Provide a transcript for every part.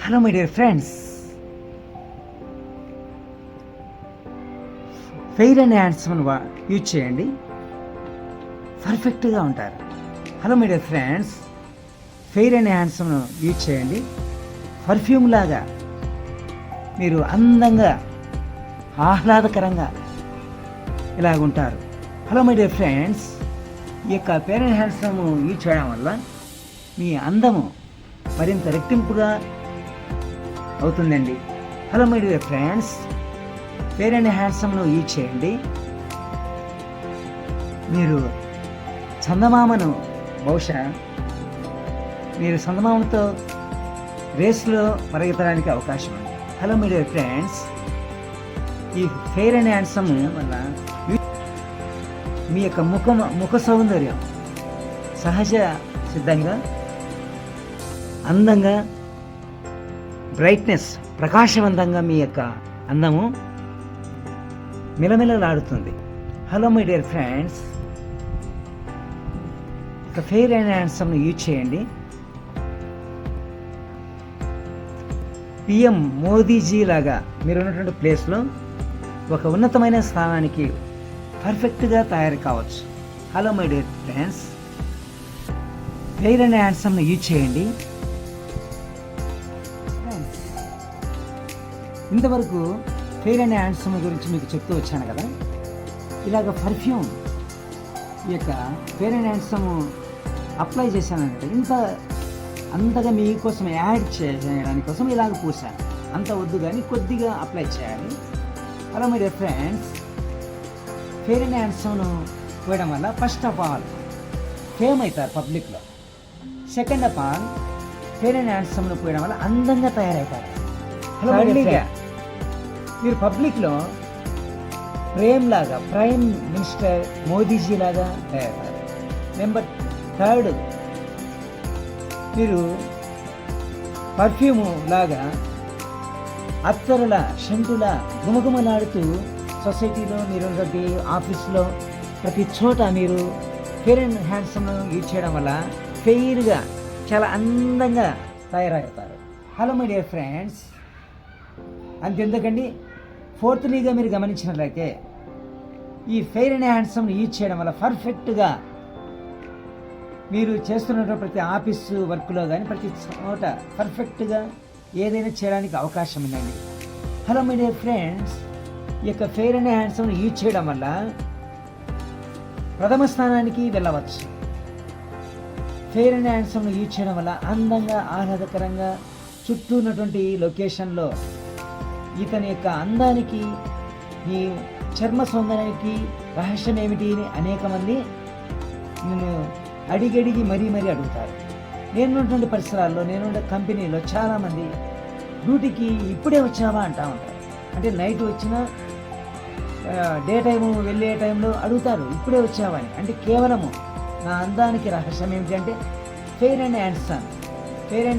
Hello my dear friends, fair and handsome use చేయండి, పర్ఫెక్ట్గా ఉంటారు. Hello my dear friends, fair and handsome use చేయండి, perfume లాగా మీరు అందంగా ఆహ్లాదకరంగా ఇలాగుంటారు. హలో మై డియర్ ఫ్రెండ్స్, ఈ యొక్క ఫెయిర్ అండ్ హ్యాండ్సమ్ యూజ్ చేయడం వల్ల మీ అందము మరింత రెట్టింపుగా అవుతుందండి. Hello my dear friends, fair and హ్యాండ్సమ్ను యూజ్ చేయండి. మీరు చందమామను బహుశా మీరు చందమామతో రేస్లో పరిగెత్తడానికి అవకాశం ఉంది. హలో మై డియర్ ఫ్రెండ్స్, ఈ ఫెయిర్ అండ్ హ్యాండ్సమ్ వల్ల మీ యొక్క ముఖ సౌందర్యం సహజ సిద్ధంగా అందంగా బ్రైట్నెస్ ప్రకాశవంతంగా మీ యొక్క అందము మిలమిలలాడుతుంది. హలో మై డియర్ ఫ్రెండ్స్, ఒక ఫెయిర్ అండ్ హ్యాండ్సమ్ను యూజ్ చేయండి. పిఎం మోదీజీ లాగా మీరు ఉన్నటువంటి ప్లేస్లో ఒక ఉన్నతమైన స్థానానికి పర్ఫెక్ట్గా తయారు కావచ్చు. Hello my dear friends, fair and హ్యాండ్సమ్ను యూజ్ చేయండి. ఇంతవరకు ఫెయిర్ అండ్ హ్యాండ్సమ్ గురించి మీకు చెప్తూ వచ్చాను కదా. ఇలాగ పర్ఫ్యూమ్ ఈ యొక్క ఫెయిర్ అండ్ హ్యాండ్సమ్ అప్లై చేశానంటే అంతగా మీకోసం యాడ్ చేయడానికి కోసం ఇలాగ పూసాను. అంత వద్దు కానీ కొద్దిగా అప్లై చేయాలి. అలా my dear friends, fair and హ్యాండ్సమ్ను పోయడం వల్ల ఫస్ట్ ఆఫ్ ఆల్ ఫేమ్ అవుతారు పబ్లిక్లో. Second of all fair and హ్యాండ్సమ్ను పోయడం వల్ల అందంగా తయారవుతారు. థర్డ్లీగా మీరు పబ్లిక్లో ప్రైమ్ మినిస్టర్ మోదీజీ లాగా తయారవుతారు. నెంబర్ థర్డ్, మీరు పర్ఫ్యూము లాగా అత్తరుల షంటుల గుమగుమలాడుతూ సొసైటీలో మీరున్నటువంటి ఆఫీస్లో ప్రతి చోట మీరు ఫెయిర్ అండ్ హ్యాండ్సమ్ను యూజ్ చేయడం వల్ల ఫెయిర్గా చాలా అందంగా తయారవుతారు. హలో మై డియర్ ఫ్రెండ్స్, అంతెందుకండి, ఫోర్త్లీగా మీరు గమనించినట్లయితే ఈ ఫెయిర్ అండ్ హ్యాండ్సమ్ను యూజ్ చేయడం వల్ల పర్ఫెక్ట్గా మీరు చేస్తున్నటువంటి ప్రతి ఆఫీసు వర్క్లో కానీ ప్రతి చోట పర్ఫెక్ట్గా ఏదైనా చేయడానికి అవకాశం ఉందండి. హలో మై డియర్ ఫ్రెండ్స్, ఈ యొక్క ఫెయిర్ అండ్ హ్యాండ్సమ్ను యూజ్ చేయడం వల్ల ప్రథమ స్థానానికి వెళ్ళవచ్చు. ఫెయిర్ అండ్ హ్యాండ్సమ్ను యూజ్ చేయడం వల్ల అందంగా ఆహ్లాదకరంగా చుట్టూ ఉన్నటువంటి లొకేషన్లో ఇతని యొక్క అందానికి ఈ చర్మ సౌందర్యానికి రహస్యం ఏమిటి అని అనేక మంది నేను అడిగడిగి మరీ అడుగుతారు. నేనున్నటువంటి పరిసరాల్లో నేనున్న కంపెనీలో చాలామంది డ్యూటీకి ఇప్పుడే వచ్చావా అంటూ ఉంటారు. అంటే నైట్ వచ్చినా డే టైము వెళ్ళే టైంలో అడుగుతారు ఇప్పుడే వచ్చావా అని. అంటే కేవలము నా అందానికి రహస్యం ఏమిటంటే ఫెయిర్ అండ్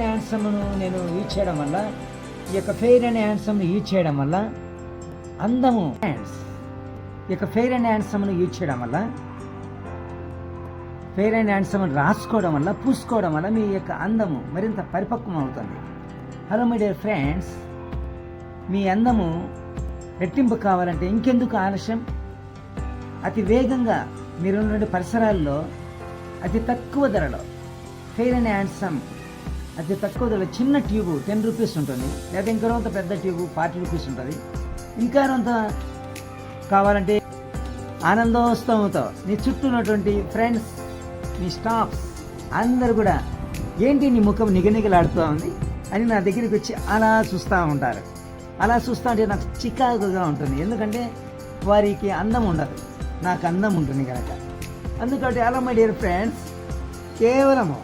హ్యాండ్సమ్ను నేను యూజ్ చేయడం వల్ల ఈ యొక్క ఫెయిర్ అండ్ హ్యాండ్సమ్ను యూజ్ చేయడం వల్ల అందము ఈ యొక్క ఫెయిర్ అండ్ హ్యాండ్సమ్ను యూజ్ చేయడం వల్ల ఫెయిర్ అండ్ హ్యాండ్సమ్ను రాసుకోవడం వల్ల పూసుకోవడం వల్ల మీ యొక్క అందము మరింత పరిపక్వం అవుతుంది. హలో మై డియర్ ఫ్రెండ్స్, మీ అందము రెట్టింపు కావాలంటే ఇంకెందుకు ఆలస్యం, అతి వేగంగా మీరున్నటువంటి పరిసరాల్లో అతి తక్కువ ధరలో ఫెయిర్ అండ్ హ్యాండ్సమ్ అతి తక్కువ ధరలో చిన్న ట్యూబు 10 రూపీస్ ఉంటుంది, లేదా ఇంకా కొంత పెద్ద ట్యూబు 40 రూపీస్ ఉంటుంది. ఇంకా కొంత కావాలంటే ఆనందోత్సవంతో మీ చుట్టూ ఉన్నటువంటి ఫ్రెండ్స్, మీ స్టాఫ్స్ అందరు కూడా ఏంటి నీ ముఖం నిగనిగలాడుతూ ఉంది అని నా దగ్గరికి వచ్చి అలా చూస్తూ ఉంటారు. అలా చూస్తూ ఉంటే నాకు చికాకుగా ఉంటుంది. ఎందుకంటే వారికి అందం ఉండదు, నాకు అందం ఉంటుంది కనుక. అందుకని అలా మై డియర్ ఫ్రెండ్స్, కేవలము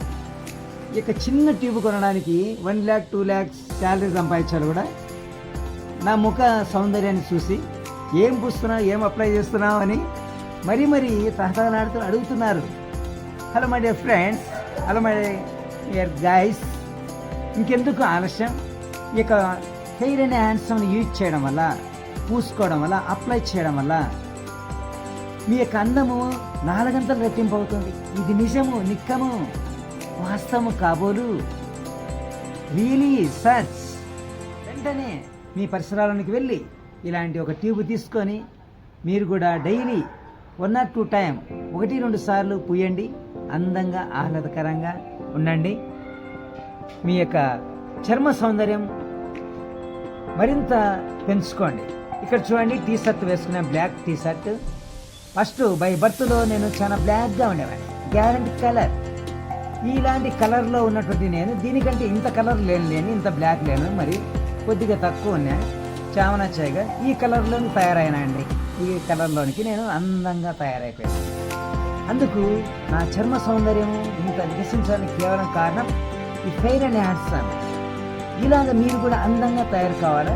ఇక చిన్న ట్యూబ్ కొనడానికి 1 lakh 2 lakhs శాలరీ సంపాదించారు కూడా నా ముఖ సౌందర్యాన్ని చూసి ఏం పూస్తున్నావు, ఏం అప్లై చేస్తున్నావు అని మరీ తహతహలాడుతూ అడుగుతున్నారు. Hello my dear friends, hello my dear guys, ఇంకెందుకు ఆలస్యం, ఇక ఫెయిర్ అండ్ హ్యాండ్సమ్ని యూజ్ చేయడం వల్ల, పూసుకోవడం వల్ల, అప్లై చేయడం వల్ల మీ యొక్క అందము 4 గంటలు రెట్టింపు అవుతుంది. ఇది నిజము, నిక్కము, వాస్తవము కాబోలు. రియలీ సచ్ వెంటనే మీ పరిసరాలకు వెళ్ళి ఇలాంటి ఒక ట్యూబ్ తీసుకొని మీరు కూడా డైలీ 1 or 2 టైం 1-2 సార్లు పూయండి. అందంగా ఆహ్లాదకరంగా ఉండండి. మీ యొక్క చర్మ సౌందర్యం మరింత పెంచుకోండి. ఇక్కడ చూడండి, టీ షర్ట్ వేసుకున్న black T shirt. First by బర్త్లో నేను చాలా బ్లాక్గా ఉండేవాడిని, గ్యారంటీ కలర్. ఇలాంటి కలర్లో ఉన్నటువంటి నేను దీనికంటే ఇంత కలర్ లేని ఇంత బ్లాక్ లేను, మరి కొద్దిగా తక్కువ ఉన్నాయి. చామన చేయగా ఈ కలర్లోని తయారైనా అండి. ఈ కలర్లోనికి నేను అందంగా తయారైపోయాను. అందుకు నా చర్మ సౌందర్యం ఇంత వికసించడానికి కేవలం కారణం ఈ ఫెయిర్ అండ్ హ్యాండ్సమ్. ఇలాగ మీరు కూడా అందంగా తయారు కావాలా?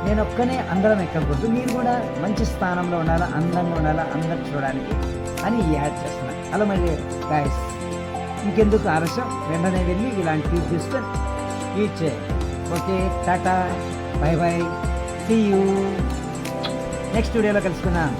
నేను ఒక్కనే అందరం ఎక్కకూడదు, మీరు కూడా మంచి స్థానంలో ఉండాలా, అందంగా ఉండాలా, అందరు చూడడానికి అని యాడ్ చేస్తున్నాను. అలా మరి గాయస్, ఇంకెందుకు ఆలస్యం, వెంటనే వెళ్ళి ఇలాంటి ట్యూబ్ తీసుకొని యూజ్ చేయండి. ఓకే, టాటా, bye bye, see you. Next వీడియోలో కలుసుకుందాం.